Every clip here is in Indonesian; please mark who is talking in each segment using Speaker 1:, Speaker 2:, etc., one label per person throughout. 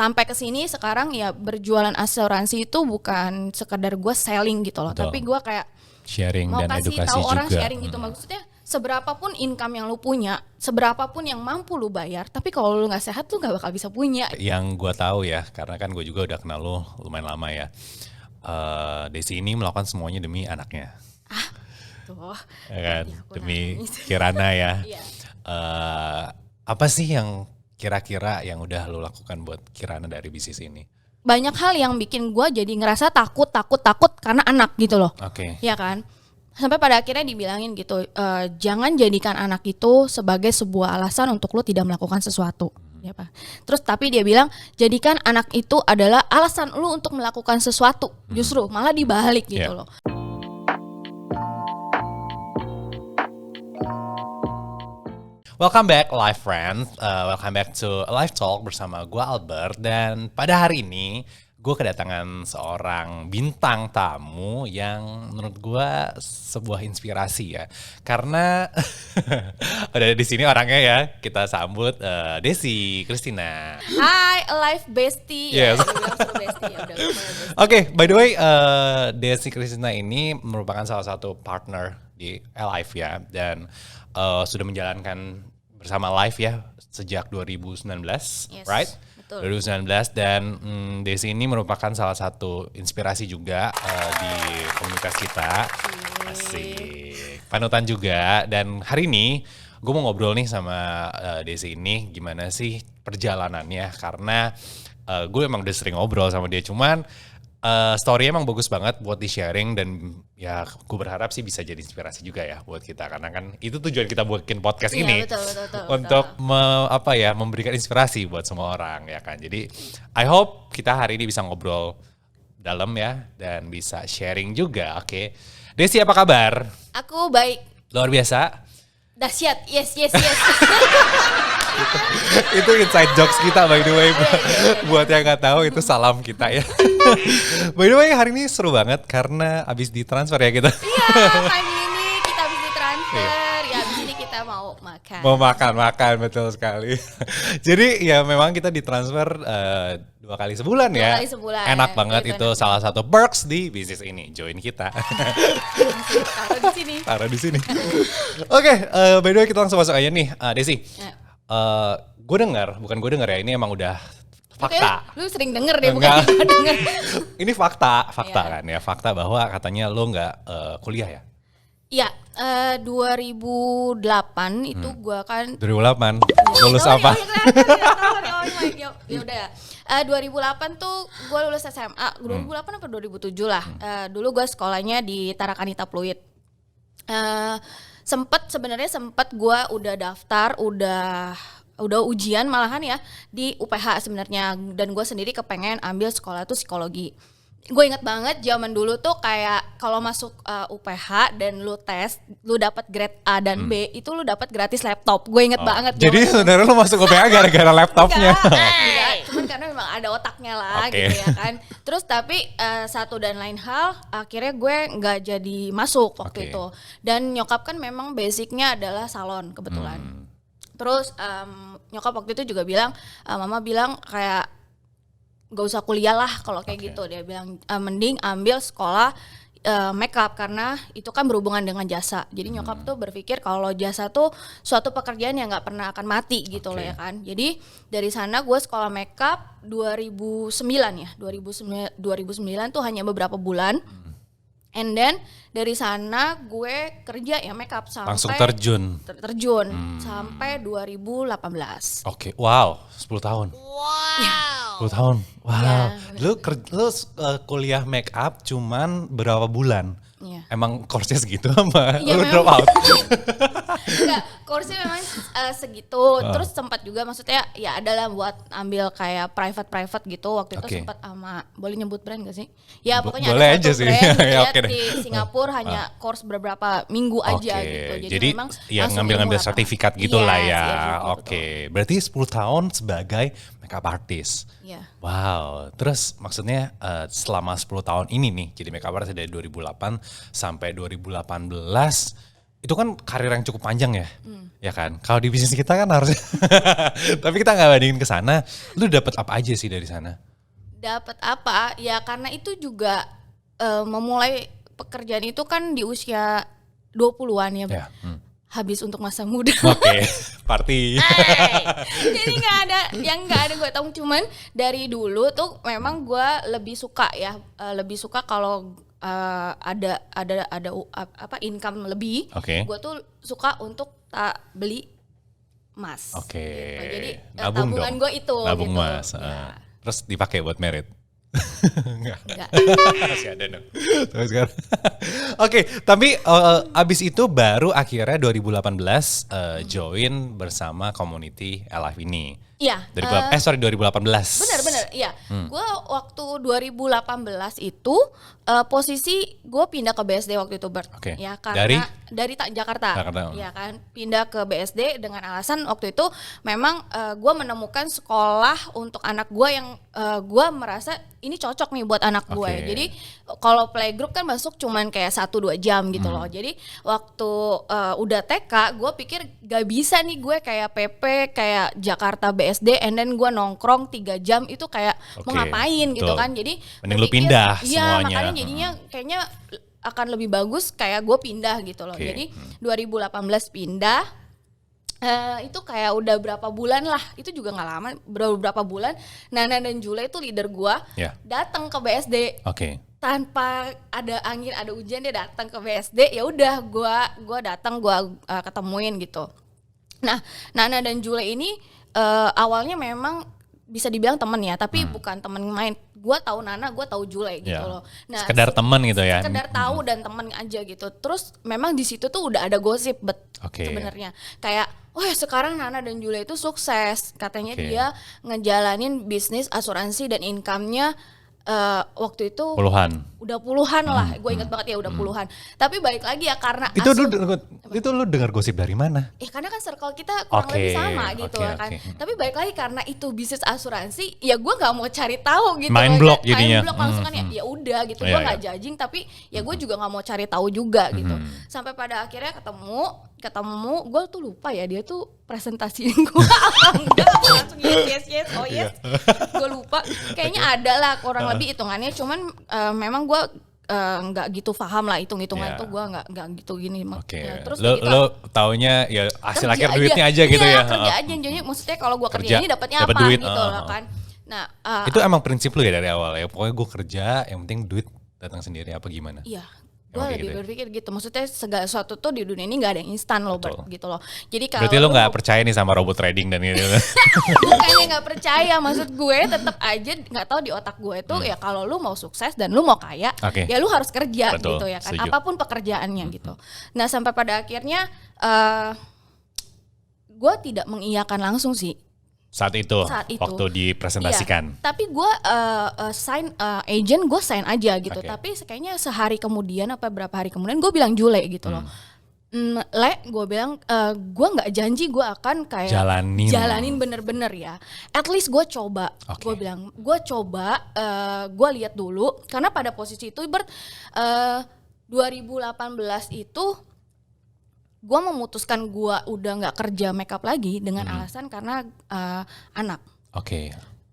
Speaker 1: sampai ke sini sekarang ya berjualan asuransi itu bukan sekedar gue selling gitu loh, tapi gue kayak
Speaker 2: sharing
Speaker 1: mau
Speaker 2: dan
Speaker 1: kasih
Speaker 2: edukasi
Speaker 1: tahu
Speaker 2: juga.
Speaker 1: orang sharing gitu. Maksudnya seberapapun income yang lu punya, seberapapun yang mampu lu bayar, tapi kalau lu nggak sehat lu nggak bakal bisa punya.
Speaker 2: Yang gue tahu ya, karena kan gue juga udah kenal lo lumayan lama ya. Desi ini melakukan semuanya demi anaknya.
Speaker 1: Tuh,
Speaker 2: Ya kan?
Speaker 1: aku
Speaker 2: Demi
Speaker 1: nangis.
Speaker 2: Kirana ya.
Speaker 1: Iya.
Speaker 2: Apa sih yang kira-kira yang udah lo lakukan buat Kirana dari bisnis ini?
Speaker 1: Banyak hal yang bikin gue jadi ngerasa takut karena anak gitu loh.
Speaker 2: Oke.
Speaker 1: Ya kan? Sampai pada akhirnya dibilangin gitu, jangan jadikan anak itu sebagai sebuah alasan untuk lu tidak melakukan sesuatu. Ya, Pak. Terus tapi dia bilang, jadikan anak itu adalah alasan lu untuk melakukan sesuatu. Justru malah dibalik gitu loh.
Speaker 2: Welcome back live friends, welcome back to Live Talk bersama gue Albert. Dan pada hari ini gue kedatangan seorang bintang tamu yang menurut gue sebuah inspirasi ya. Karena udah di sini orangnya ya, kita sambut Desi Christina.
Speaker 1: Hai, Alive Bestie.
Speaker 2: Yes.
Speaker 1: Ya, dibilang suruh bestie, ya udah lupa ya bestie.
Speaker 2: Oke, by the way, Desi Christina ini merupakan salah satu partner di Alive ya, dan sudah menjalankan bersama Live ya sejak 2019,
Speaker 1: Yes,
Speaker 2: right?
Speaker 1: betul.
Speaker 2: 2019 dan Desi ini merupakan salah satu inspirasi juga di komunitas kita. Asik. Panutan juga. Dan hari ini gue mau ngobrol nih sama Desi ini gimana sih perjalanannya, karena gue emang udah sering ngobrol sama dia, cuman story emang bagus banget buat di sharing, dan ya gue berharap sih bisa jadi inspirasi juga ya buat kita, karena kan itu tujuan kita bikin podcast
Speaker 1: Iya,
Speaker 2: ini
Speaker 1: betul,
Speaker 2: untuk memberikan inspirasi buat semua orang ya kan. Jadi I hope kita hari ini bisa ngobrol dalam ya dan bisa sharing juga. Oke. Desi, apa kabar?
Speaker 1: Aku baik.
Speaker 2: Luar biasa.
Speaker 1: Dahsyat. Yes.
Speaker 2: Itu inside jokes kita by the way. Buat yang nggak tahu itu salam kita ya. By the way hari ini seru banget karena abis ditransfer ya kita.
Speaker 1: Iya, pagi ini kita habis ditransfer. Ya, habis ini kita mau makan.
Speaker 2: Mau makan betul sekali. Jadi ya memang kita ditransfer 2 kali sebulan ya.
Speaker 1: 2 kali sebulan.
Speaker 2: Enak banget
Speaker 1: Itu
Speaker 2: itu
Speaker 1: enak.
Speaker 2: salah satu perks di bisnis ini. Join kita.
Speaker 1: Taruh di sini.
Speaker 2: Taruh di sini. Oke, by the way kita langsung masuk aja nih, Desi.
Speaker 1: Ya.
Speaker 2: Gue dengar ya, ini emang udah fakta.
Speaker 1: Oke, lu sering denger deh,
Speaker 2: Enggak.
Speaker 1: bukan denger.
Speaker 2: Ini fakta
Speaker 1: Iya.
Speaker 2: kan ya, fakta bahwa katanya lo nggak kuliah ya.
Speaker 1: Iya, 2008 itu gua kan
Speaker 2: 2008 lulus apa?
Speaker 1: Ya udah. 2008 tuh gue lulus SMA. 2008 apa 2007 lah. Dulu gue sekolahnya di Tarakanita Pluit. Sebenarnya sempet gue udah daftar, udah ujian malahan ya di UPH sebenarnya, dan gue sendiri kepengen ambil sekolah tuh psikologi. Gue inget banget zaman dulu tuh kayak kalau masuk UPH dan lu tes, lu dapat grade A dan B, itu lu dapat gratis laptop. Gue inget banget.
Speaker 2: Jadi sebenarnya lo masuk UPH gara-gara laptopnya.
Speaker 1: Enggak, cuman karena memang ada otaknya lah.
Speaker 2: Oke.
Speaker 1: Gitu ya kan. Terus tapi satu dan lain hal, akhirnya gue nggak jadi masuk waktu
Speaker 2: Oke.
Speaker 1: itu. Dan nyokap kan memang basicnya adalah salon kebetulan. Terus nyokap waktu itu juga bilang, mama bilang kayak gak usah kuliah lah kalau kayak
Speaker 2: Oke.
Speaker 1: gitu. Dia bilang mending ambil sekolah makeup karena itu kan berhubungan dengan jasa. Jadi nyokap tuh berpikir kalau jasa tuh suatu pekerjaan yang nggak pernah akan mati gitu loh
Speaker 2: Oke.
Speaker 1: ya kan. Jadi dari sana gue sekolah makeup 2009 ya. 2009 tuh hanya beberapa bulan. And then dari sana gue kerja ya makeup sampai
Speaker 2: Langsung terjun.
Speaker 1: terjun sampai 2018.
Speaker 2: Oke, wow, 10 tahun.
Speaker 1: Wow.
Speaker 2: 10 tahun. Wow.
Speaker 1: Ya,
Speaker 2: Lu kuliah make up cuman berapa bulan?
Speaker 1: Iya.
Speaker 2: Emang course-nya segitu apa?
Speaker 1: Iya,
Speaker 2: Lu
Speaker 1: memang.
Speaker 2: drop out?
Speaker 1: Enggak, kursnya memang segitu. Terus sempat juga maksudnya ya adalah buat ambil kayak private gitu. Waktu itu
Speaker 2: Oke.
Speaker 1: sempat sama, boleh nyebut brand gak sih? Ya pokoknya
Speaker 2: boleh
Speaker 1: ada
Speaker 2: aja
Speaker 1: satu
Speaker 2: sih.
Speaker 1: brand gitu
Speaker 2: Ya,
Speaker 1: ya,
Speaker 2: oke deh.
Speaker 1: di Singapura hanya course beberapa minggu aja
Speaker 2: Oke,
Speaker 1: gitu.
Speaker 2: jadi
Speaker 1: memang
Speaker 2: yang
Speaker 1: langsung
Speaker 2: ngambil-ngambil
Speaker 1: ilmu
Speaker 2: sertifikat
Speaker 1: lapangan.
Speaker 2: gitu lah
Speaker 1: Yes,
Speaker 2: ya.
Speaker 1: yes, betul,
Speaker 2: Oke, berarti 10 tahun sebagai makeup artist.
Speaker 1: Iya.
Speaker 2: Wow, terus maksudnya selama 10 tahun ini nih jadi makeup artist dari 2008 sampai 2018 itu kan karir yang cukup panjang ya, ya kan? Kalau di bisnis kita kan harusnya, tapi kita nggak bandingin ke sana. Lu dapet apa aja sih dari sana?
Speaker 1: Dapat apa? Ya karena itu juga memulai pekerjaan itu kan di usia 20-an ya.
Speaker 2: Ya.
Speaker 1: Habis untuk masa muda.
Speaker 2: Oke, party.
Speaker 1: Jadi nggak ada gue tahu, cuman dari dulu tuh memang gue lebih suka ya, lebih suka kalau ada apa income lebih.
Speaker 2: Oke.
Speaker 1: Gue tuh suka untuk beli emas.
Speaker 2: Oke.
Speaker 1: Gitu. Jadi
Speaker 2: Nabung
Speaker 1: tabungan
Speaker 2: dong.
Speaker 1: gue itu.
Speaker 2: Nabung
Speaker 1: gitu.
Speaker 2: emas.
Speaker 1: Ya.
Speaker 2: Terus dipakai buat merit. Enggak. Masih ada dong. Sampai sekarang. Oke, tapi abis itu baru akhirnya 2018 join bersama community LF ini.
Speaker 1: Iya.
Speaker 2: 2018.
Speaker 1: Bener, iya. Gue waktu 2018 itu posisi gue pindah ke BSD waktu itu, Bert.
Speaker 2: Oke.
Speaker 1: Ya karena dari Jakarta.
Speaker 2: Jakarta.
Speaker 1: Ya kan, pindah ke BSD dengan alasan waktu itu memang gue menemukan sekolah untuk anak gue yang gue merasa ini cocok nih buat anak gue.
Speaker 2: Oke.
Speaker 1: Jadi kalau playgroup kan masuk cuman kayak 1-2 jam gitu loh. Jadi waktu udah TK gue pikir gak bisa nih gue kayak PP kayak Jakarta BSD and then gue nongkrong 3 jam itu kayak mau ngapain gitu
Speaker 2: betul.
Speaker 1: kan. Jadi
Speaker 2: mending lu pindah
Speaker 1: iya,
Speaker 2: semuanya.
Speaker 1: makanya jadinya kayaknya akan lebih bagus kayak gue pindah gitu loh.
Speaker 2: Oke.
Speaker 1: Jadi 2018 pindah. Itu kayak udah berapa bulan lah, itu juga nggak lama, berapa bulan. Nana dan Jule itu leader gua, datang ke BSD tanpa ada angin ada hujan, dia datang ke BSD. Ya udah gua datang, gua ketemuin gitu. Nah, Nana dan Jule ini awalnya memang bisa dibilang temen ya, tapi bukan temen main. Gua tahu Nana, gua tahu Jule gitu loh. Nah,
Speaker 2: sekedar temen gitu ya.
Speaker 1: Sekedar tahu dan temen aja gitu. Terus memang di situ tuh udah ada gosip sebenarnya. Kayak sekarang Nana dan Jule itu sukses. Katanya dia ngejalanin bisnis asuransi dan income-nya waktu itu udah puluhan lah. Gue inget banget ya udah puluhan. Tapi balik lagi ya karena
Speaker 2: itu lu dengar gosip dari mana?
Speaker 1: Karena kan circle kita kurang lebih sama gitu kan. Tapi balik lagi karena itu bisnis asuransi, ya gue nggak mau cari tahu gitu.
Speaker 2: Main blok jadinya.
Speaker 1: Main blok langsung kan ya udah gitu. Gue nggak judging, tapi ya gue juga nggak mau cari tahu juga gitu. Sampai pada akhirnya ketemu, gue tuh lupa ya dia tuh presentasiin gue apa enggak, langsung yes, gue lupa. Kayaknya ada lah kurang lebih hitungannya, cuman memang gue nggak gitu paham lah hitung-hitungan tuh, gue nggak gitu gini. Terus
Speaker 2: lo taunya ya hasil akhir duitnya aja gitu ya.
Speaker 1: Kerja aja, jadi maksudnya kalau gue kerja ini dapatnya apa duit, gitu lah kan. Nah
Speaker 2: itu emang prinsip lu ya dari awal ya, pokoknya gue kerja yang penting duit datang sendiri apa gimana?
Speaker 1: Iya. Gue lebih berpikir gitu, maksudnya segala sesuatu tuh di dunia ini gak ada yang instan loh, gitu loh. Jadi kalau
Speaker 2: berarti lo gak percaya nih sama robot trading dan gitu?
Speaker 1: Bukannya gak percaya, maksud gue tetap aja gak tahu di otak gue tuh ya kalau lu mau sukses dan lu mau kaya, ya lu harus kerja. Betul, gitu ya kan, setuju. Apapun pekerjaannya gitu. Nah sampai pada akhirnya gue tidak mengiyakan langsung sih.
Speaker 2: Saat itu waktu dipresentasikan.
Speaker 1: Iya, tapi gue sign agent, gue sign aja gitu. Tapi kayaknya sehari kemudian apa berapa hari kemudian gue bilang Jule gitu loh. Le, gue bilang gue nggak janji gue akan kayak jalanin bener-bener ya. At least gue coba. Gue bilang gue coba, gue lihat dulu. Karena pada posisi itu 2018 itu gue memutuskan gue udah nggak kerja makeup lagi dengan alasan karena anak.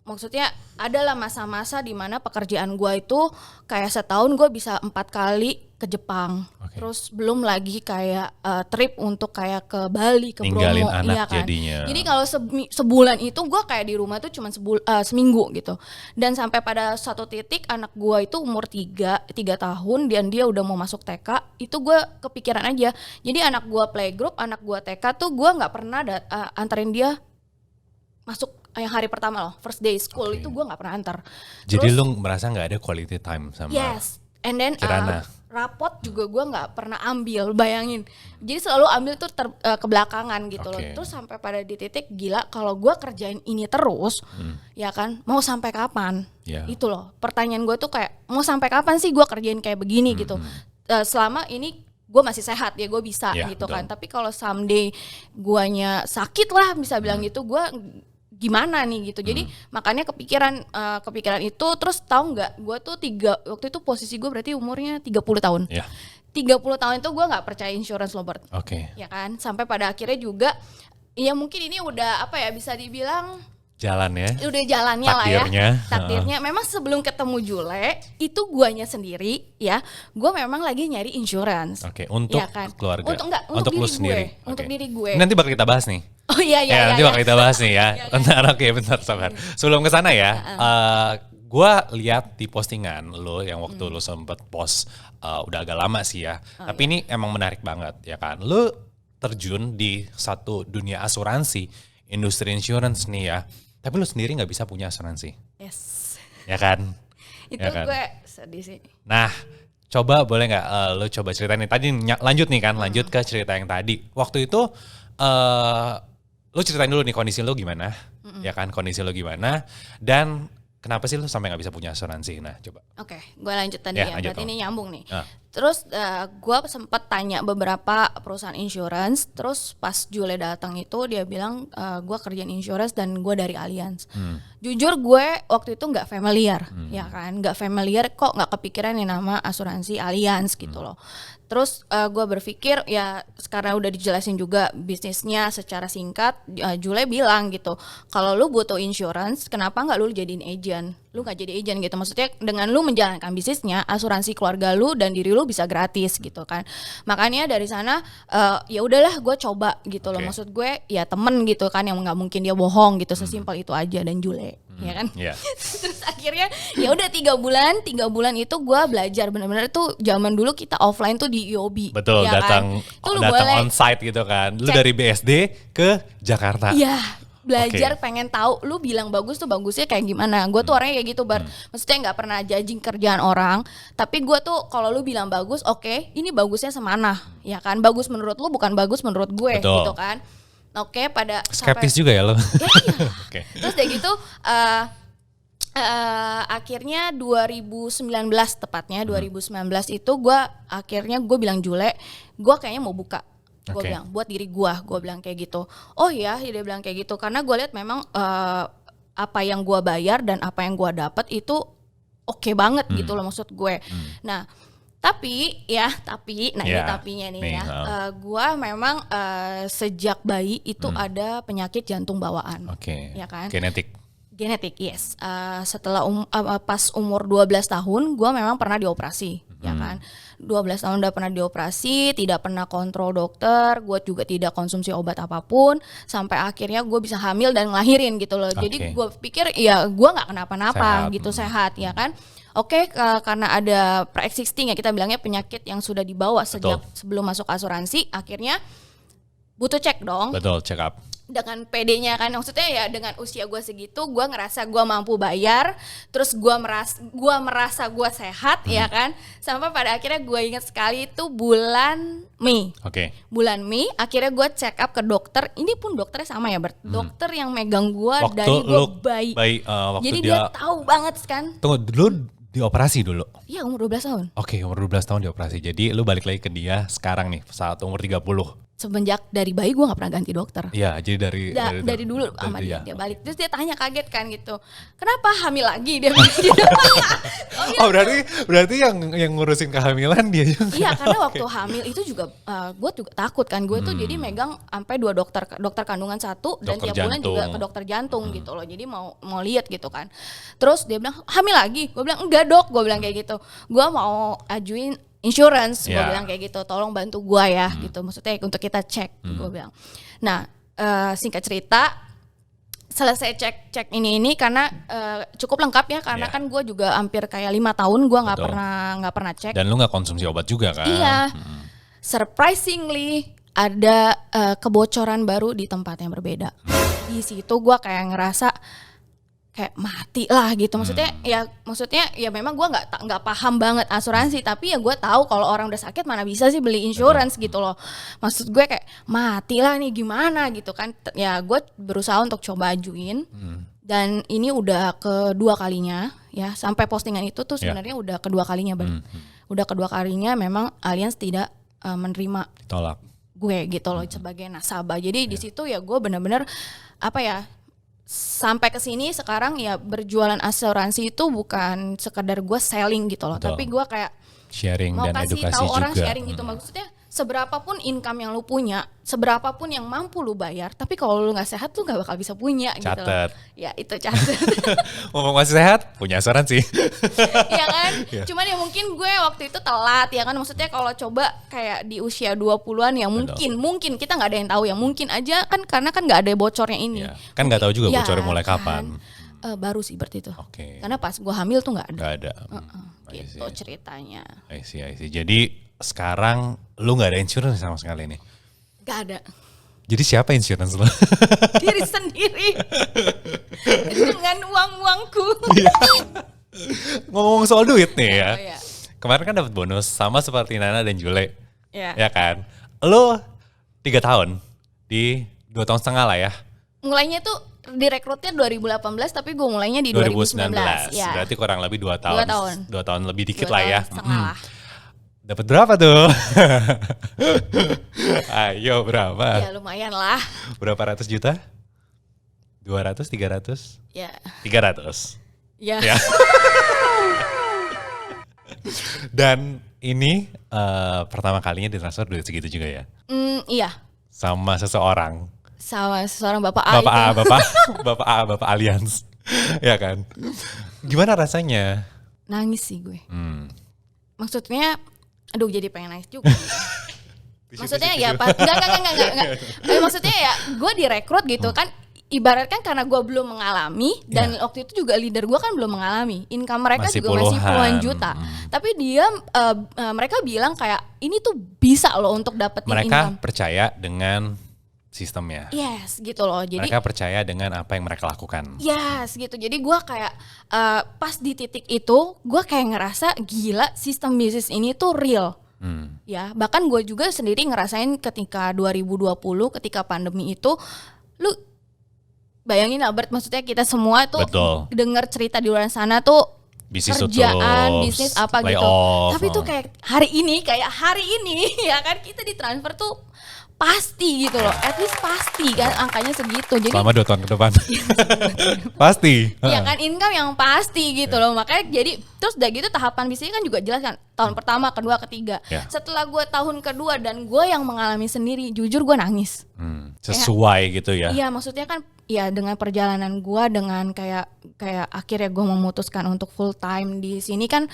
Speaker 1: Maksudnya adalah masa-masa di mana pekerjaan gue itu kayak setahun gue bisa 4 kali ke Jepang, terus belum lagi kayak trip untuk kayak ke Bali, ke Bromo, iya kan. Jadi kalau sebulan itu gue kayak di rumah tuh cuma seminggu gitu. Dan sampai pada satu titik anak gue itu umur 3 tahun dan dia udah mau masuk TK, itu gue kepikiran aja. Jadi anak gue playgroup, anak gue TK tuh gue nggak pernah anterin dia masuk yang hari pertama loh, first day school itu gue nggak pernah antar.
Speaker 2: Jadi lu merasa nggak ada quality time sama
Speaker 1: and then rapot juga gue nggak pernah ambil, bayangin. Jadi selalu ambil tuh kebelakangan gitu loh. Terus sampai pada di titik gila kalau gue kerjain ini terus, ya kan, mau sampai kapan? Itu loh. Pertanyaan gue tuh kayak mau sampai kapan sih gue kerjain kayak begini gitu. Selama ini gue masih sehat ya gue bisa gitu kan. Tapi kalau someday guanya sakit lah bisa bilang gitu, gue gimana nih gitu. Jadi makanya kepikiran itu. Terus tahu nggak gue tuh waktu itu posisi gue berarti umurnya 30 tahun. 30 tahun itu gue nggak percaya insurance loh, Bert.
Speaker 2: Oke.
Speaker 1: Ya kan, sampai pada akhirnya juga ya mungkin ini udah apa ya, bisa dibilang
Speaker 2: Jalan ya.
Speaker 1: udah jalannya
Speaker 2: Takdirnya.
Speaker 1: lah ya. Takdirnya. Memang sebelum ketemu Jule itu guanya sendiri ya, gue memang lagi nyari insurance.
Speaker 2: Oke, untuk
Speaker 1: ya kan?
Speaker 2: keluarga.
Speaker 1: Untuk
Speaker 2: lu
Speaker 1: diri
Speaker 2: sendiri.
Speaker 1: gue. Untuk
Speaker 2: Oke.
Speaker 1: diri gue.
Speaker 2: Nanti bakal kita bahas nih.
Speaker 1: Oh iya
Speaker 2: Nanti bakal kita bahas nih ya. Bentar, oke, bentar sabar. Sebelum ke sana ya, gue lihat di postingan lo yang waktu lo sempet post udah agak lama sih ya. Tapi ini emang menarik banget ya kan. Lo terjun di satu dunia asuransi, industri insurance nih ya. Tapi lo sendiri nggak bisa punya asuransi.
Speaker 1: Yes.
Speaker 2: Ya kan?
Speaker 1: Itu
Speaker 2: Ya kan?
Speaker 1: gue sedih sih.
Speaker 2: Nah, coba boleh nggak lo coba ceritain nih. Tadi lanjut nih kan, lanjut ke cerita yang tadi. Waktu itu lo ceritain dulu nih kondisi lo gimana, ya kan, kondisi lo gimana, dan kenapa sih lo sampai nggak bisa punya asuransi? Nah, coba.
Speaker 1: Oke, gue lanjut tadi
Speaker 2: Ya,
Speaker 1: ya.
Speaker 2: lanjut
Speaker 1: Berarti
Speaker 2: dong.
Speaker 1: ini nyambung nih.
Speaker 2: Ah.
Speaker 1: Terus gue sempat tanya beberapa perusahaan insurance. Terus pas Jule datang itu dia bilang gue kerjaan insurance dan gue dari Allianz. Jujur gue waktu itu nggak familiar, ya kan? Nggak familiar, kok nggak kepikiran yang nama asuransi Allianz gitu loh. Terus gue berpikir ya sekarang udah dijelasin juga bisnisnya secara singkat. Jule bilang gitu, kalau lu butuh insurance, kenapa nggak lu jadiin agent? Lu nggak jadi agent gitu, maksudnya dengan lu menjalankan bisnisnya, asuransi keluarga lu dan diri lu bisa gratis gitu kan. Makanya dari sana ya udahlah gue coba gitu loh.
Speaker 2: Oke.
Speaker 1: Maksud gue ya temen gitu kan, yang nggak mungkin dia bohong gitu, sesimpel itu aja. Dan Jule ya kan.
Speaker 2: Iya.
Speaker 1: Terus akhirnya ya udah 3 bulan itu gue belajar benar-benar tuh. Zaman dulu kita offline tuh di IOB.
Speaker 2: Betul,
Speaker 1: ya
Speaker 2: datang
Speaker 1: kan? Tuh lu boleh
Speaker 2: on site gitu kan. Lu
Speaker 1: cek.
Speaker 2: dari BSD ke Jakarta.
Speaker 1: Iya, belajar
Speaker 2: Oke.
Speaker 1: pengen tahu lu bilang bagus tuh bagusnya kayak gimana. Gue tuh orangnya kayak gitu, maksudnya nggak pernah judging kerjaan orang, tapi gue tuh kalau lu bilang bagus, oke, ini bagusnya semana, ya kan? Bagus menurut lu bukan bagus menurut gue.
Speaker 2: Betul.
Speaker 1: Gitu kan. Oke, pada
Speaker 2: Skeptis juga ya lo.
Speaker 1: Ya, iya.
Speaker 2: Oke.
Speaker 1: Terus kayak gitu akhirnya 2019 tepatnya 2019 itu gue akhirnya gue bilang Jule, gue kayaknya mau buka. Gue
Speaker 2: Oke.
Speaker 1: bilang buat diri gue bilang kayak gitu. Oh ya, dia bilang kayak gitu karena gue lihat memang apa yang gue bayar dan apa yang gue dapat itu oke banget gitu loh maksud gue. Nah tapi nah ini
Speaker 2: Ya,
Speaker 1: tapinya nih
Speaker 2: nih,
Speaker 1: ya. Gue memang sejak bayi itu ada penyakit jantung bawaan.
Speaker 2: Oke.
Speaker 1: Ya kan?
Speaker 2: Genetik.
Speaker 1: Genetik, yes. Setelah pas umur 12 tahun, gue memang pernah dioperasi, ya kan. 12 tahun udah pernah dioperasi, tidak pernah kontrol dokter, gue juga tidak konsumsi obat apapun, sampai akhirnya gue bisa hamil dan ngelahirin gitu loh. Jadi
Speaker 2: Oke.
Speaker 1: gue pikir ya gue nggak kenapa-napa
Speaker 2: Sehat.
Speaker 1: gitu, sehat, ya kan. Oke, karena ada pre-existing ya kita bilangnya penyakit yang sudah dibawa sejak sebelum masuk asuransi, akhirnya butuh cek dong.
Speaker 2: Betul, check up.
Speaker 1: Dengan PD-nya kan, maksudnya ya dengan usia gue segitu gue ngerasa gue mampu bayar, terus gue merasa gue sehat, ya kan, sampai pada akhirnya gue ingat sekali itu bulan Mei.
Speaker 2: Oke.
Speaker 1: Bulan Mei akhirnya gue check up ke dokter. Ini pun dokternya sama ya, Bert. Dokter yang megang gue
Speaker 2: Waktu
Speaker 1: dari gue
Speaker 2: lu
Speaker 1: bayi.
Speaker 2: waktu
Speaker 1: Jadi dia tahu banget kan.
Speaker 2: Tunggu, dulu dioperasi dulu.
Speaker 1: Iya, umur 12 tahun.
Speaker 2: Oke, umur 12 tahun dioperasi. Jadi lu balik lagi ke dia sekarang nih saat umur 30.
Speaker 1: Semenjak dari bayi gue gak pernah ganti dokter.
Speaker 2: Iya, jadi
Speaker 1: Dari dulu sama
Speaker 2: dari
Speaker 1: dia balik. Terus dia tanya kaget kan gitu, kenapa hamil lagi dia bilang gitu.
Speaker 2: Oh, berarti yang ngurusin kehamilan dia juga.
Speaker 1: Iya, karena waktu hamil itu juga gue juga takut kan. Gue tuh jadi megang sampai 2 dokter kandungan satu dan
Speaker 2: Dokter
Speaker 1: tiap bulan juga
Speaker 2: jantung.
Speaker 1: ke dokter jantung gitu loh. Jadi mau lihat gitu kan. Terus dia bilang hamil lagi. Gue bilang enggak dok. Gue bilang kayak gitu. Gue mau ajuin insurance. Gue
Speaker 2: Ya.
Speaker 1: bilang kayak gitu. Tolong bantu gue ya gitu. Maksudnya untuk kita cek. Gue bilang. Nah singkat cerita, selesai cek ini karena cukup lengkap ya karena
Speaker 2: Ya.
Speaker 1: kan gue juga hampir kayak 5 tahun gue nggak
Speaker 2: Betul.
Speaker 1: pernah cek.
Speaker 2: Dan lu nggak konsumsi obat juga kan?
Speaker 1: Iya, surprisingly ada kebocoran baru di tempat yang berbeda. Di situ gue kayak ngerasa kayak mati lah gitu. Maksudnya ya memang gue nggak paham banget asuransi, tapi ya gue tahu kalau orang udah sakit mana bisa sih beli insurance gitu loh. Maksud gue kayak mati lah nih gimana gitu kan. Ya gue berusaha untuk coba ajuin. Dan ini udah kedua kalinya ya, sampai postingan itu tuh sebenarnya udah kedua kalinya udah kedua kalinya memang Allianz tidak menerima
Speaker 2: Tolak.
Speaker 1: gue gitu loh sebagai nasabah. Jadi di situ ya gue benar-benar apa ya, sampai ke sini sekarang ya berjualan asuransi itu bukan sekedar gue selling gitu loh,
Speaker 2: Betul.
Speaker 1: tapi gue kayak
Speaker 2: Sharing
Speaker 1: mau
Speaker 2: dan
Speaker 1: kasih
Speaker 2: edukasi
Speaker 1: tahu orang
Speaker 2: juga.
Speaker 1: sharing gitu. Maksudnya seberapapun income yang lu punya, seberapapun yang mampu lu bayar, tapi kalau lu nggak sehat lu nggak bakal bisa punya gitu loh.
Speaker 2: Catet.
Speaker 1: Ya itu catat.
Speaker 2: Ngomong masih sehat, punya asuransi.
Speaker 1: Ya kan?
Speaker 2: Iya.
Speaker 1: Cuman ya mungkin gue waktu itu telat ya kan. Maksudnya kalau coba kayak di usia 20-an yang mungkin kita nggak ada yang tahu ya. Mungkin aja kan karena kan nggak ada bocornya ini.
Speaker 2: Ya, kan nggak tahu juga
Speaker 1: Ya
Speaker 2: bocornya mulai
Speaker 1: kan?
Speaker 2: kapan.
Speaker 1: Baru sih berarti itu.
Speaker 2: Oke.
Speaker 1: Karena pas gue hamil tuh nggak ada.
Speaker 2: Nggak ada. I
Speaker 1: Gitu
Speaker 2: see.
Speaker 1: ceritanya.
Speaker 2: I see. Jadi sekarang lu nggak ada insurance sama sekali nih.
Speaker 1: Gak ada.
Speaker 2: Jadi siapa insurance lu?
Speaker 1: Diri sendiri. Dengan uang-uangku.
Speaker 2: Ngomong soal duit nih ya.
Speaker 1: Oh, iya.
Speaker 2: Kemarin kan dapat bonus sama seperti Nana dan Jule.
Speaker 1: Ya.
Speaker 2: Ya kan? Lu 3 tahun di 2,5 tahun lah ya.
Speaker 1: Mulainya tuh direkrutnya 2018 tapi gue mulainya di 2019. Ya.
Speaker 2: Berarti kurang lebih 2 tahun.
Speaker 1: 2 tahun.
Speaker 2: 2 tahun lebih dikit
Speaker 1: 2
Speaker 2: lah ya.
Speaker 1: tahun setengah lah.
Speaker 2: Dapat berapa tuh? Ayo berapa?
Speaker 1: Ya lumayan lah.
Speaker 2: Berapa ratus juta? 200, 300?
Speaker 1: Ya.
Speaker 2: 300.
Speaker 1: Ya.
Speaker 2: Ya. Dan ini pertama kalinya ditransfer duit segitu juga ya?
Speaker 1: Iya.
Speaker 2: Sama seseorang.
Speaker 1: Sama seorang Bapak A
Speaker 2: Bapak A,
Speaker 1: itu.
Speaker 2: Bapak Allianz. Ya kan? Gimana rasanya?
Speaker 1: Nangis sih gue. Maksudnya aduh jadi pengen nangis juga. Maksudnya ya enggak. Maksudnya ya gue direkrut gitu kan. Ibaratkan karena gue belum mengalami dan waktu itu juga leader gue kan belum mengalami, income mereka
Speaker 2: Masih
Speaker 1: juga masih puluhan
Speaker 2: puluhan.
Speaker 1: juta. Tapi mereka bilang kayak ini tuh bisa loh untuk dapetin
Speaker 2: Mereka
Speaker 1: income.
Speaker 2: percaya dengan sistemnya.
Speaker 1: Yes gitu loh. Jadi
Speaker 2: Mereka percaya dengan apa yang mereka lakukan.
Speaker 1: yes gitu. Jadi gue kayak pas di titik itu gue kayak ngerasa gila sistem bisnis ini tuh real. Ya bahkan gue juga sendiri ngerasain ketika 2020 ketika pandemi itu, lu bayangin Albert, maksudnya kita semua tuh
Speaker 2: Betul.
Speaker 1: dengar cerita di luar sana tuh
Speaker 2: Bisnis
Speaker 1: kerjaan,
Speaker 2: tutup,
Speaker 1: bisnis apa
Speaker 2: lay
Speaker 1: gitu.
Speaker 2: off.
Speaker 1: Tapi tuh kayak hari ini ya kan kita ditransfer tuh pasti gitu loh. At least pasti kan angkanya segitu. Jadi
Speaker 2: Selama 2 tahun ke depan. Pasti.
Speaker 1: ya kan income yang pasti gitu loh. Makanya jadi terus udah gitu tahapan bisnisnya kan juga jelas kan. Tahun pertama, kedua, ketiga.
Speaker 2: Ya.
Speaker 1: Setelah gue tahun kedua dan gue yang mengalami sendiri, jujur gue nangis.
Speaker 2: Sesuai gitu ya.
Speaker 1: Iya maksudnya kan ya dengan perjalanan gue dengan kayak akhirnya gue memutuskan untuk full time di sini kan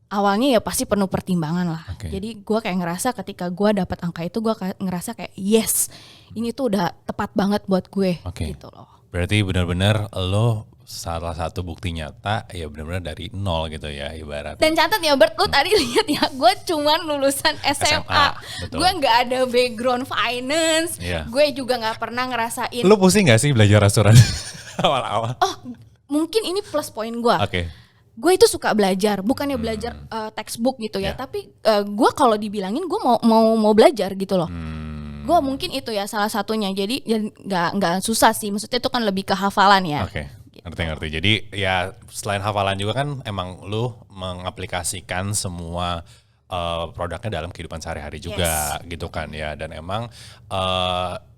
Speaker 1: awalnya ya pasti penuh pertimbangan lah.
Speaker 2: Oke.
Speaker 1: Jadi gue kayak ngerasa ketika gue dapat angka itu gue ngerasa kayak yes ini tuh udah tepat banget buat gue gitu loh.
Speaker 2: Berarti benar-benar lo salah satu bukti nyata ya benar-benar dari nol gitu ya ibaratnya.
Speaker 1: Dan catat ya Bert, lu tadi lihat ya, gue cuman lulusan SMA.
Speaker 2: betul.
Speaker 1: Gue nggak ada background finance,
Speaker 2: Iya.
Speaker 1: gue juga nggak pernah ngerasain.
Speaker 2: Lo pusing gak sih belajar asuransi awal-awal?
Speaker 1: Oh, mungkin ini plus poin gue.
Speaker 2: Oke.
Speaker 1: Gue itu suka belajar, bukannya belajar textbook gitu ya, tapi gue kalau dibilangin gue mau belajar gitu loh. Gue mungkin itu ya salah satunya. Jadi ya nggak susah sih, maksudnya itu kan lebih ke hafalan ya.
Speaker 2: Oke. Ngerti. Jadi ya selain hafalan juga kan emang lu mengaplikasikan semua produknya dalam kehidupan sehari-hari juga gitu kan ya. Dan emang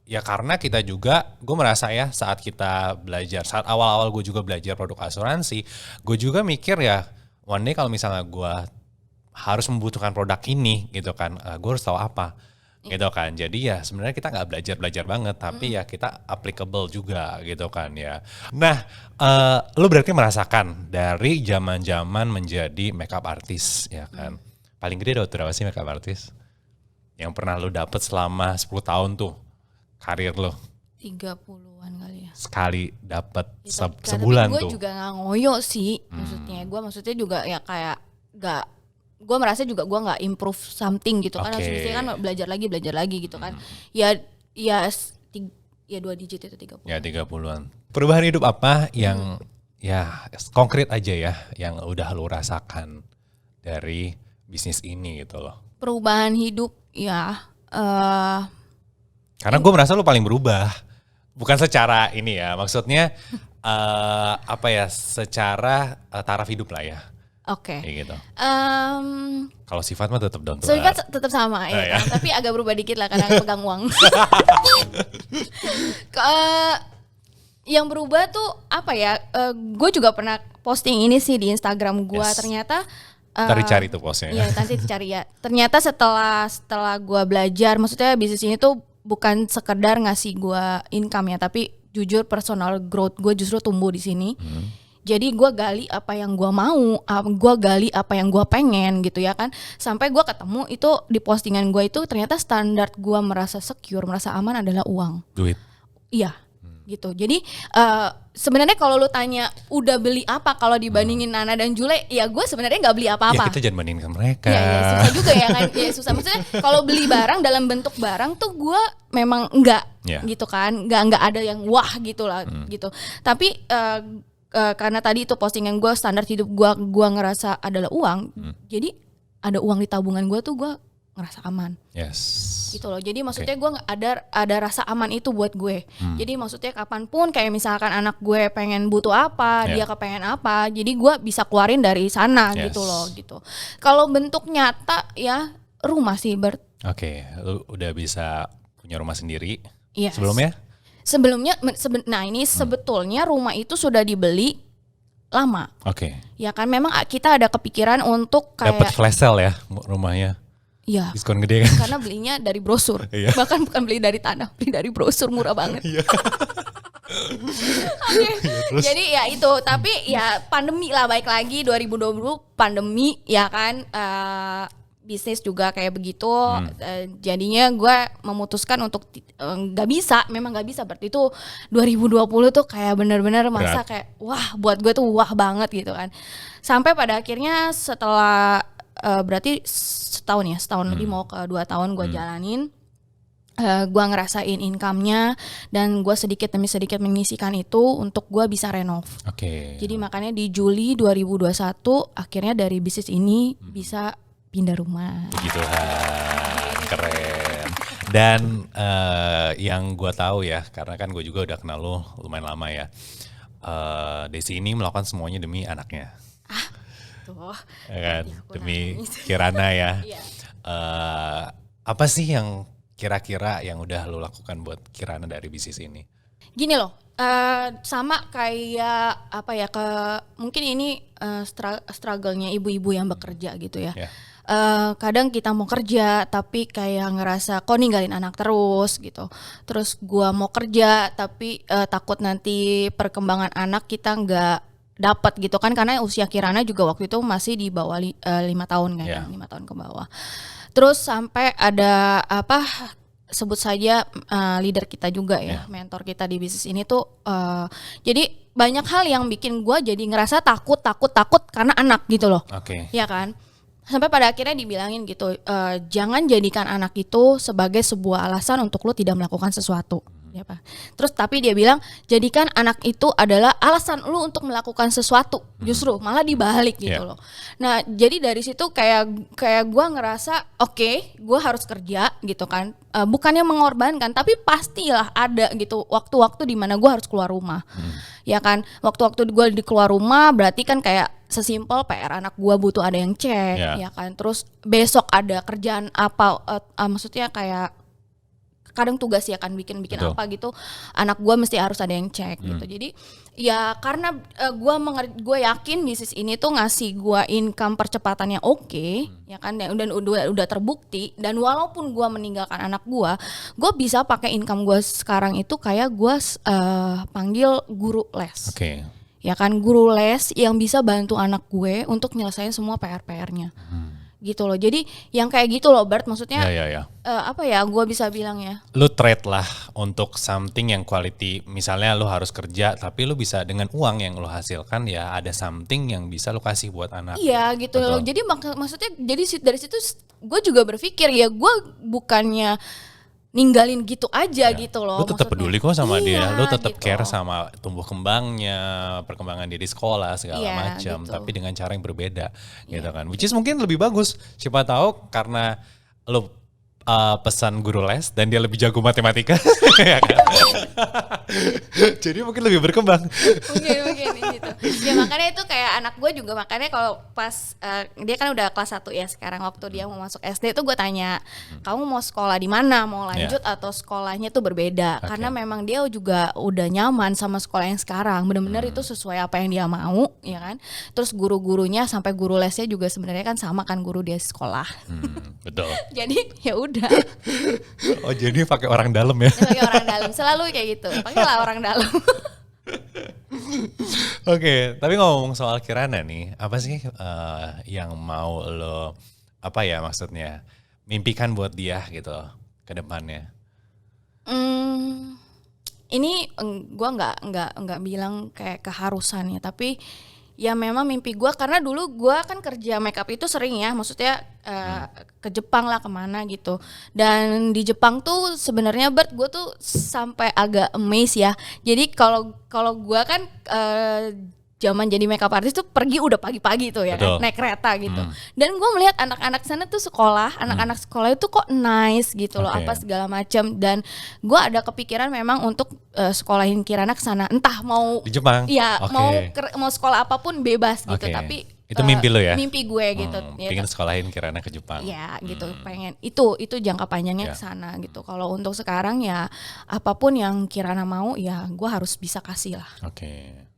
Speaker 2: ya karena kita juga, gue merasa ya saat kita belajar, saat awal-awal gue juga belajar produk asuransi, gue juga mikir ya one day kalau misalnya gue harus membutuhkan produk ini gitu kan, gue harus tahu apa. Gitu kan, jadi ya sebenarnya kita nggak belajar banget, tapi ya kita applicable juga gitu kan ya. Nah, lu berarti merasakan dari zaman menjadi makeup artist ya kan. Paling gede dapat berapa sih makeup artist? Yang pernah lu dapat selama 10 tahun tuh karir lu?
Speaker 1: 30-an kali ya.
Speaker 2: Sekali dapat
Speaker 1: Ya,
Speaker 2: sebulan
Speaker 1: tapi
Speaker 2: tuh.
Speaker 1: gue juga nggak ngoyo sih, maksudnya juga ya kayak nggak. Gue merasa juga gue nggak improve something gitu kan, harusnya kan belajar lagi gitu kan. Ya 2 digit itu 30.
Speaker 2: Ya 30-an. Perubahan hidup apa yang ya konkret aja ya yang udah lu rasakan dari bisnis ini gitu loh?
Speaker 1: Perubahan hidup ya.
Speaker 2: Karena gue merasa lu paling berubah. Bukan secara ini ya, maksudnya secara taraf hidup lah ya.
Speaker 1: Oke.
Speaker 2: Kayak gitu. Kalau sifat mah tetap down to
Speaker 1: Sifat
Speaker 2: earth.
Speaker 1: tetap sama
Speaker 2: ya.
Speaker 1: tapi agak berubah dikit lah karena pegang uang. Yang berubah tuh apa ya? Gue juga pernah posting ini sih di Instagram gue.
Speaker 2: Yes.
Speaker 1: Ternyata
Speaker 2: Cari-cari tuh posnya.
Speaker 1: Iya, nanti dicari ya. Ternyata setelah gue belajar, maksudnya bisnis ini tuh bukan sekedar ngasih gue income ya, tapi jujur personal growth gue justru tumbuh di sini. Jadi gue gali apa yang gue mau, gue gali apa yang gue pengen gitu ya kan. Sampai gue ketemu itu di postingan gue itu ternyata standar gue merasa secure, merasa aman adalah uang.
Speaker 2: Duit.
Speaker 1: Iya. Gitu. Jadi sebenarnya kalau lu tanya udah beli apa kalau dibandingin Nana dan Jule, ya gue sebenarnya nggak beli apa-apa.
Speaker 2: Ya kita jangan bandingin ke mereka.
Speaker 1: Ya susah juga ya kan. Ya susah. Maksudnya kalau beli barang dalam bentuk barang tuh gue memang enggak gitu kan. Enggak ada yang wah gitu lah gitu. Tapi karena tadi itu postingan gue, standar hidup gue ngerasa adalah uang. Jadi ada uang di tabungan gue tuh gue ngerasa aman.
Speaker 2: Yes.
Speaker 1: Gitu loh. Jadi maksudnya gue ada rasa aman itu buat gue. Jadi maksudnya kapanpun kayak misalkan anak gue pengen butuh apa, dia kepengen apa, jadi gue bisa keluarin dari sana gitu loh gitu. Kalau bentuk nyata ya rumah sih Bert.
Speaker 2: Oke, lu udah bisa punya rumah sendiri.
Speaker 1: Yes.
Speaker 2: Sebelumnya?
Speaker 1: Nah ini sebetulnya rumah itu sudah dibeli lama.
Speaker 2: Oke.
Speaker 1: Ya kan memang kita ada kepikiran untuk kayak
Speaker 2: dapat flash sale ya rumahnya.
Speaker 1: Iya.
Speaker 2: Diskon gede kan?
Speaker 1: Karena belinya dari brosur. Bahkan bukan beli dari tanah, beli dari brosur, murah banget. Jadi ya itu, tapi ya pandemi lah, baik lagi 2020 pandemi ya kan, bisnis juga kayak begitu. Jadinya gue memutuskan untuk memang nggak bisa. Berarti itu 2020 tuh kayak benar-benar masa kayak wah, buat gue tuh wah banget gitu kan. Sampai pada akhirnya setelah berarti setahun lebih mau ke 2 tahun gue jalanin, gue ngerasain income-nya dan gue sedikit demi sedikit menyisihkan itu untuk gue bisa renov. Jadi makanya di Juli 2021 akhirnya dari bisnis ini bisa pindah rumah.
Speaker 2: Begitulah, keren. Dan yang gue tahu ya, karena kan gue juga udah kenal lo lumayan lama ya, Desi ini melakukan semuanya demi anaknya.
Speaker 1: Tuh.
Speaker 2: Ya kan? Demi Kirana ya. Apa sih yang kira-kira yang udah lo lakukan buat Kirana dari bisnis ini?
Speaker 1: Gini loh, sama kayak apa ya, mungkin ini struggle-nya ibu-ibu yang bekerja gitu ya. Kadang kita mau kerja tapi kayak ngerasa kok ninggalin anak terus gitu. Terus gua mau kerja tapi takut nanti perkembangan anak kita nggak dapat gitu kan, karena usia Kirana juga waktu itu masih di bawah 5 tahun kan, 5 tahun ke bawah. Terus sampai ada sebut saja leader kita juga ya, mentor kita di bisnis ini tuh, jadi banyak hal yang bikin gue jadi ngerasa takut karena anak gitu loh, ya kan. Sampai pada akhirnya dibilangin gitu, jangan jadikan anak itu sebagai sebuah alasan untuk lo tidak melakukan sesuatu. Ya, Pak. Terus tapi dia bilang jadikan anak itu adalah alasan lu untuk melakukan sesuatu, justru malah dibalik gitu loh. Nah jadi dari situ kayak gue ngerasa oke, gue harus kerja gitu kan, bukannya mengorbankan tapi pastilah ada gitu waktu-waktu di mana gue harus keluar rumah. Ya kan, waktu-waktu gue di keluar rumah berarti kan kayak sesimpel PR anak gue butuh ada yang cek, ya kan. Terus besok ada kerjaan apa, maksudnya kayak kadang tugas ya kan bikin apa gitu, anak gue mesti harus ada yang cek gitu. Jadi ya karena gue yakin bisnis ini tuh ngasih gue income percepatannya ya kan, dan udah terbukti. Dan walaupun gue meninggalkan anak gue bisa pakai income gue sekarang itu kayak gue panggil guru les. Ya kan, guru les yang bisa bantu anak gue untuk nyelesain semua PR-nya. Gitu loh. Jadi yang kayak gitu loh Bart, maksudnya apa ya gue bisa bilang ya,
Speaker 2: lu trade lah untuk something yang quality. Misalnya lu harus kerja tapi lu bisa dengan uang yang lu hasilkan ya ada something yang bisa lu kasih buat anak.
Speaker 1: Iya gitu loh. Jadi maksudnya jadi dari situ gue juga berpikir ya gue bukannya ninggalin gitu aja gitu loh.
Speaker 2: Lu tetap peduli kok sama dia, lu tetap
Speaker 1: gitu.
Speaker 2: care sama tumbuh kembangnya, perkembangan dia di sekolah segala macam,
Speaker 1: gitu.
Speaker 2: tapi dengan cara yang berbeda gitu kan. Which is mungkin lebih bagus. Siapa tahu karena lu pesan guru les dan dia lebih jago matematika. Ya kan? Jadi mungkin lebih berkembang.
Speaker 1: Mungkin gitu. Ya makanya itu kayak anak gue juga, makanya kalau pas dia kan udah kelas 1 ya sekarang, waktu dia mau masuk SD tuh gue tanya, kamu mau sekolah di mana, mau lanjut atau sekolahnya tuh berbeda, karena memang dia juga udah nyaman sama sekolah yang sekarang, bener-bener itu sesuai apa yang dia mau, ya kan. Terus guru-gurunya sampai guru lesnya juga sebenarnya kan sama kan guru dia sekolah.
Speaker 2: Betul.
Speaker 1: Jadi ya udah.
Speaker 2: Oh jadi pakai orang dalam ya?
Speaker 1: Pakai orang dalam, selalu kayak gitu, pakailah orang dalam.
Speaker 2: Oke, tapi ngomong soal Kirana nih, apa sih yang mau lo, apa ya maksudnya, mimpikan buat dia gitu ke depannya?
Speaker 1: Ini gue nggak bilang kayak keharusan ya, tapi ya memang mimpi gue, karena dulu gue kan kerja makeup itu sering ya, maksudnya ke Jepang lah kemana gitu. Dan di Jepang tuh sebenarnya Bert, gue tuh sampai agak amazed ya. Jadi kalau gue kan zaman jadi makeup artist tuh pergi udah pagi-pagi tuh ya kan, naik kereta gitu. Dan gue melihat anak-anak sana tuh sekolah, anak-anak sekolah itu kok nice gitu loh, apa segala macam. Dan gue ada kepikiran memang untuk sekolahin Kirana ke sana, entah mau
Speaker 2: di Jepang.
Speaker 1: Ya mau sekolah apapun bebas gitu, tapi
Speaker 2: itu mimpi lo ya?
Speaker 1: Mimpi gue gitu.
Speaker 2: Pengen sekolahin Kirana ke Jepang.
Speaker 1: Ya gitu, pengen. Itu jangka panjangnya ke sana gitu. Kalau untuk sekarang ya apapun yang Kirana mau ya gue harus bisa kasih lah.
Speaker 2: Oke.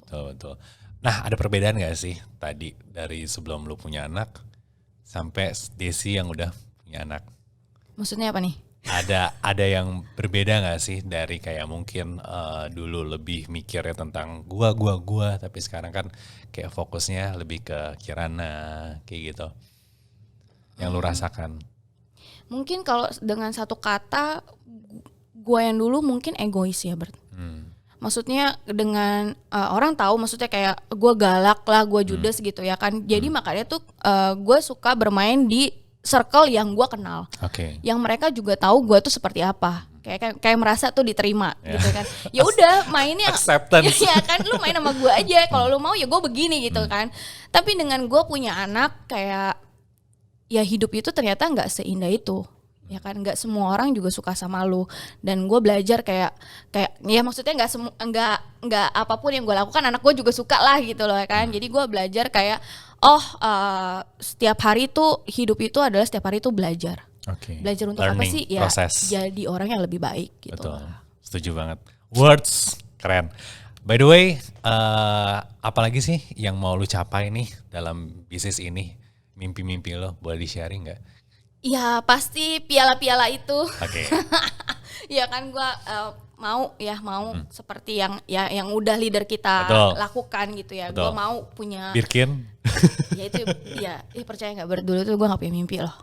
Speaker 2: Betul. Nah ada perbedaan gak sih tadi dari sebelum lu punya anak sampai Desi yang udah punya anak?
Speaker 1: Maksudnya apa nih?
Speaker 2: Ada yang berbeda gak sih dari kayak mungkin dulu lebih mikirnya tentang gua, tapi sekarang kan kayak fokusnya lebih ke Kirana kayak gitu. Yang lu rasakan?
Speaker 1: Mungkin kalau dengan satu kata, gua yang dulu mungkin egois ya Bert. Maksudnya dengan orang tahu, maksudnya kayak gue galak lah, gue judes gitu ya kan. Jadi makanya tuh gue suka bermain di circle yang gue kenal, yang mereka juga tahu gue tuh seperti apa. Kayak merasa tuh diterima gitu kan. Ya udah mainnya
Speaker 2: acceptance.
Speaker 1: Ya kan, lu main sama gue aja. Kalau lu mau ya gue begini gitu kan. Tapi dengan gue punya anak, kayak ya hidup itu ternyata nggak seindah itu. Ya kan, nggak semua orang juga suka sama lu. Dan gue belajar kayak ya maksudnya nggak apapun yang gue lakukan anak gue juga suka lah gitu loh kan. Jadi gue belajar kayak setiap hari tuh hidup itu adalah setiap hari tuh belajar. Belajar untuk learning, apa sih ya process. Jadi orang yang lebih baik gitu.
Speaker 2: Betul. Setuju banget. Words keren. By the way, apalagi sih yang mau lu capai nih dalam bisnis ini? Mimpi-mimpi lo boleh di-sharing gak?
Speaker 1: Ya pasti piala-piala itu. Ya kan gue mau seperti yang udah leader kita lakukan gitu ya. Gue mau punya Birkin. Ya itu ya percaya nggak, dulu tuh gue nggak punya mimpi loh.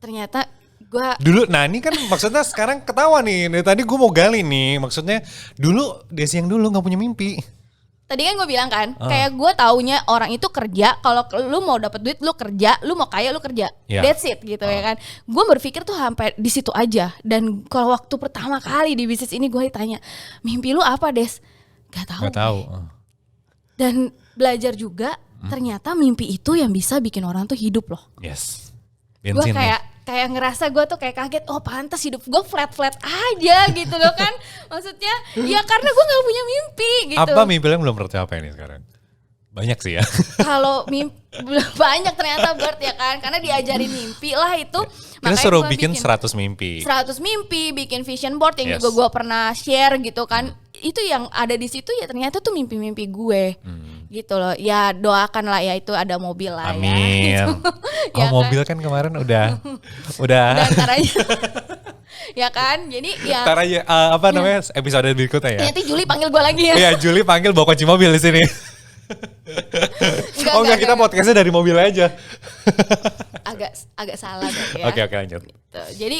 Speaker 1: Ternyata gue
Speaker 2: dulu, nah ini kan maksudnya sekarang ketawa nih. Dari tadi gue mau gali nih, maksudnya dulu Desi yang dulu nggak punya mimpi.
Speaker 1: Tadi kan gue bilang kan, kayak gue taunya orang itu kerja, kalau lu mau dapat duit lu kerja, lu mau kaya lu kerja, that's it gitu ya kan. Gue berpikir tuh sampai di situ aja. Dan kalau waktu pertama kali di bisnis ini gue ditanya, mimpi lu apa Des? Gak tahu. Dan belajar juga, ternyata mimpi itu yang bisa bikin orang tuh hidup loh.
Speaker 2: Yes.
Speaker 1: Gue kayak ngerasa gue tuh kayak kaget, oh pantas hidup gue flat aja gitu loh kan. Maksudnya ya karena gue gak punya mimpi gitu.
Speaker 2: Apa mimpi yang belum tercapai nih sekarang? Banyak sih ya.
Speaker 1: Kalau mimpi banyak ternyata Bert ya kan, karena diajarin mimpi lah itu.
Speaker 2: Kita suruh bikin 100 mimpi.
Speaker 1: 100 mimpi, bikin vision board yang juga gue pernah share gitu kan. Itu yang ada di situ ya ternyata tuh mimpi-mimpi gue. Gitu loh. Ya doakan lah ya itu ada mobil lah.
Speaker 2: Amin.
Speaker 1: Ya. Gitu.
Speaker 2: Ya mobil kan kemarin udah
Speaker 1: ntar aja. Ya kan, jadi ya.
Speaker 2: Ntar aja apa namanya episode berikutnya ya.
Speaker 1: Nanti Juli panggil gue lagi ya.
Speaker 2: Iya Juli panggil bawa kunci mobil di sini. Enggak, kita podcastnya dari mobil aja.
Speaker 1: agak salah ya.
Speaker 2: Oke, lanjut.
Speaker 1: Gitu. Jadi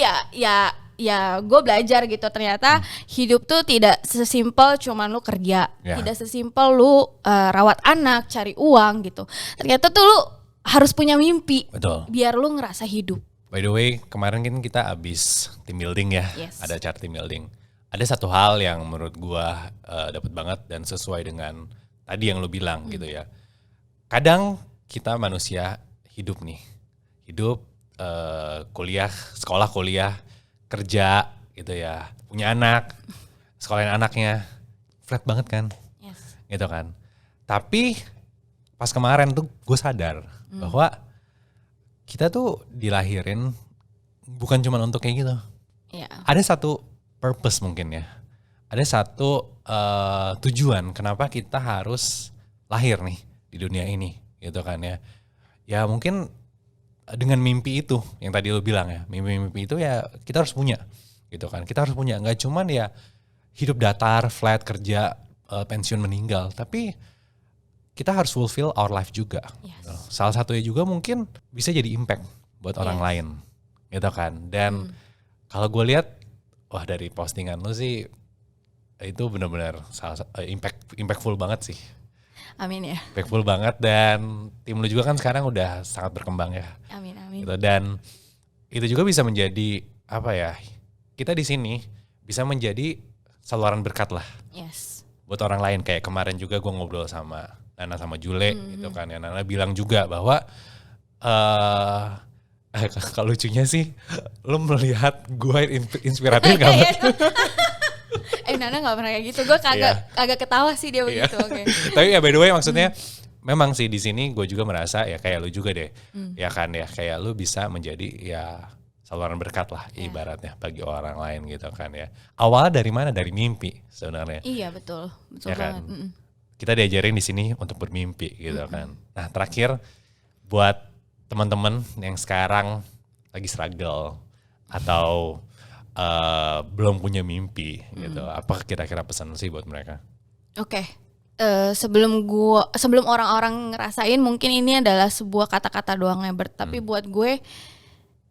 Speaker 1: ya gue belajar gitu, ternyata hidup tuh tidak sesimpel cuman lu kerja, tidak sesimpel lu rawat anak, cari uang gitu. Ternyata tuh lu harus punya mimpi.
Speaker 2: Betul.
Speaker 1: Biar lu ngerasa hidup.
Speaker 2: By the way, kemarin kan kita abis team building ya. Ada acara team building. Ada satu hal yang menurut gua dapat banget dan sesuai dengan tadi yang lu bilang gitu ya. Kadang kita manusia hidup nih. Hidup, kuliah, sekolah kuliah, kerja gitu ya. Punya anak, sekolahin anaknya. Flat banget kan?
Speaker 1: Yes.
Speaker 2: Gitu kan. Tapi pas kemarin tuh gue sadar bahwa kita tuh dilahirin bukan cuma untuk kayak gitu.
Speaker 1: Iya.
Speaker 2: Ada satu purpose mungkin ya. Ada satu tujuan kenapa kita harus lahir nih di dunia ini gitu kan ya. Ya mungkin dengan mimpi itu yang tadi lo bilang ya. Mimpi-mimpi itu ya kita harus punya gitu kan. Kita harus punya, gak cuman ya hidup datar, flat, kerja, pensiun, meninggal. Tapi kita harus fulfill our life juga.
Speaker 1: Yes.
Speaker 2: Salah satunya juga mungkin bisa jadi impact buat orang lain gitu kan. Dan kalau gue lihat, wah dari postingan lo sih itu benar-benar impactful banget sih.
Speaker 1: Amin ya.
Speaker 2: Impactful banget, dan tim lu juga kan sekarang udah sangat berkembang ya.
Speaker 1: Amin.
Speaker 2: Gitu. Dan itu juga bisa menjadi apa ya? Kita di sini bisa menjadi saluran berkat lah.
Speaker 1: Yes.
Speaker 2: Buat orang lain, kayak kemarin juga gue ngobrol sama Nana sama Jule gitu kan ya. Nana bilang juga bahwa kalau lucunya sih lu melihat gue inspiratif gak?
Speaker 1: Nana gak pernah kayak gitu. Gue agak ketawa sih dia begitu. Okay.
Speaker 2: Tapi ya by the way maksudnya memang sih di sini gue juga merasa ya kayak lu juga deh. Ya kan ya, kayak lu bisa menjadi ya saluran berkat lah ibaratnya bagi orang lain gitu kan ya. Awalnya dari mana? Dari mimpi sebenarnya.
Speaker 1: Iya betul
Speaker 2: Ya
Speaker 1: banget.
Speaker 2: kan? Kita diajarin di sini untuk bermimpi gitu kan. Nah terakhir buat teman-teman yang sekarang lagi struggle atau belum punya mimpi gitu, apa kira-kira pesan sih buat mereka?
Speaker 1: Oke. Sebelum orang-orang ngerasain, mungkin ini adalah sebuah kata-kata doang ya, tapi buat gue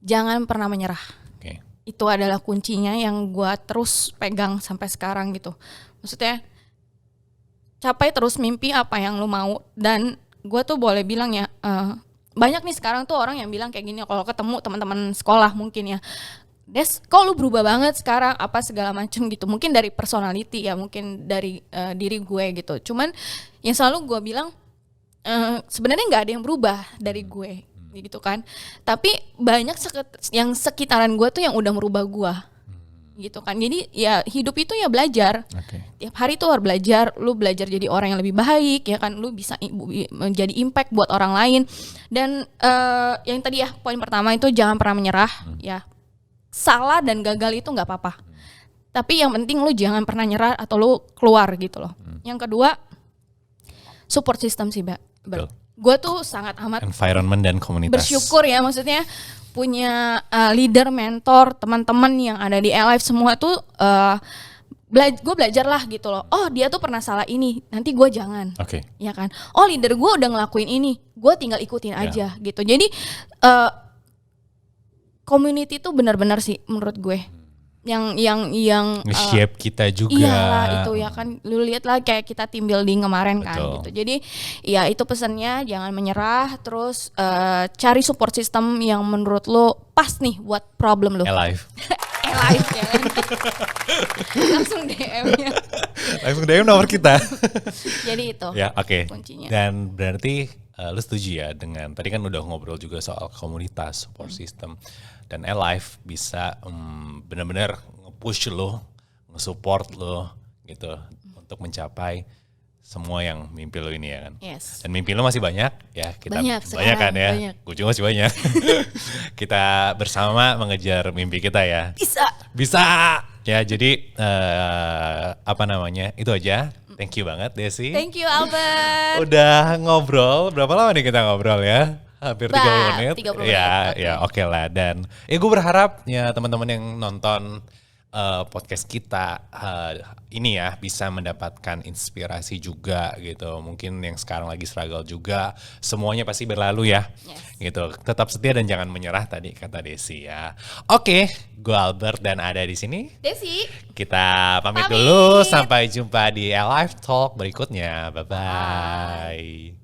Speaker 1: jangan pernah menyerah.
Speaker 2: Okay.
Speaker 1: Itu adalah kuncinya yang gue terus pegang sampai sekarang gitu. Maksudnya capai terus mimpi apa yang lu mau. Dan gue tuh boleh bilang ya, banyak nih sekarang tuh orang yang bilang kayak gini kalau ketemu teman-teman sekolah mungkin ya, Des, kok lu berubah banget sekarang apa segala macem gitu. Mungkin dari personality ya, mungkin dari diri gue gitu. Cuman yang selalu gue bilang sebenarnya nggak ada yang berubah dari gue gitu kan. Tapi banyak yang sekitaran gue tuh yang udah merubah gue gitu kan. Jadi ya hidup itu ya belajar. Tiap hari tuh harus belajar. Lu belajar jadi orang yang lebih baik ya kan. Lu bisa menjadi impact buat orang lain. Dan yang tadi ya poin pertama itu jangan pernah menyerah ya. Salah dan gagal itu nggak apa-apa. Tapi yang penting lu jangan pernah nyerah atau lu keluar gitu loh. Yang kedua, support system sih, Mbak. Gue tuh sangat amat
Speaker 2: environment dan komunitas.
Speaker 1: Bersyukur ya, maksudnya punya leader, mentor, teman-teman yang ada di Alive semua tuh gue belajar lah gitu loh. Oh dia tuh pernah salah ini, nanti gue jangan. Ya kan. Oh leader gue udah ngelakuin ini, gue tinggal ikutin aja gitu. Jadi community itu benar-benar sih menurut gue yang
Speaker 2: nge-shape kita juga.
Speaker 1: Iya itu ya kan, lu lihat lah kayak kita team building kemarin kan gitu. Jadi ya itu pesannya, jangan menyerah, terus cari support system yang menurut lu pas nih buat problem lu.
Speaker 2: Alive
Speaker 1: ya kan. Langsung DM-nya.
Speaker 2: Langsung DM nomor kita.
Speaker 1: Jadi itu
Speaker 2: ya
Speaker 1: kuncinya.
Speaker 2: Dan berarti lu setuju ya dengan tadi kan udah ngobrol juga soal komunitas, support system, dan Alive bisa benar-benar nge-push lo, nge-support lo gitu untuk mencapai semua yang mimpi lo ini ya kan.
Speaker 1: Yes.
Speaker 2: Dan mimpi lo masih banyak ya, kita banyak kan ya. Gue juga masih banyak. Kita bersama mengejar mimpi kita ya. Bisa. Ya jadi itu aja. Thank you banget Desi.
Speaker 1: Thank you Albert.
Speaker 2: Udah ngobrol, berapa lama nih kita ngobrol ya? Hampir 30 menit.
Speaker 1: 30 menit.
Speaker 2: Ya oke lah. Dan gue berharap ya teman-teman yang nonton podcast kita ini ya bisa mendapatkan inspirasi juga gitu. Mungkin yang sekarang lagi struggle juga, semuanya pasti berlalu ya. Yes. Gitu. Tetap setia dan jangan menyerah tadi kata Desi ya. Oke, gue Albert dan ada di sini
Speaker 1: Desi.
Speaker 2: Kita pamit dulu, sampai jumpa di Alive Talk berikutnya. Bye-bye.